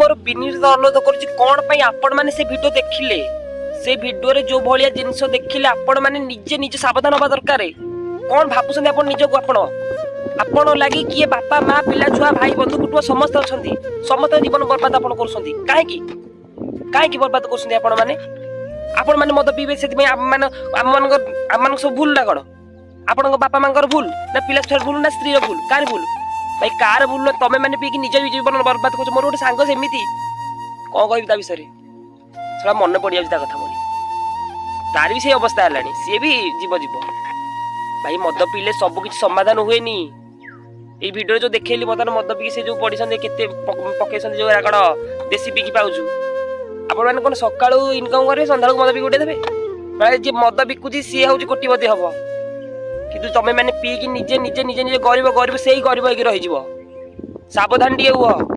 मोर विनीत अनुरोध करुच्ची कौन पाई आपण माने से वीडियो देखिले से वीडियो रे जो भलिया जिंस देखिले आपण माने निजे निजे सावधान होबा दरकार कौन भाबुछन आपण निज को आपण लागि किए बापा माँ पिला छुआ भाई बंधु कुटुंब समस्त अछंती समस्त जीवन बर्बाद आपण करछंती काहे बर्बाद करछंती आपण माने मद पीबे सेति में आम सब भूल ना कौन आपण बापा माँ भूल ना पिला छुआ भूल ना स्त्री भूल कार भूल भाई कार भूल तमे मैंने पीकी निज जीवन बर्बाद कर मोर गोटे सांग सेमती कौन कह विषय से मन पड़ जाता कथा मोर तार भी से अवस्था है सी भी जीव जीव भाई मद पीले सब किसी समाधान हुए नी ये वीडियो जो देखली बर्तमान मद पीकी से जो पड़ी केते पकई जो कौन देसी पीकी पाऊँ आपण मैंने कौन सका इनकम करेंगे सन्धा मद पीकी उठे देवे भाई जी मद बिकुची सी हूँ कोटिपति हम कि तुम मैंने पीकी निजे निजे निजे निजे गरीब गरीब से ही गरीब होगी रही सावधान टे हुआ।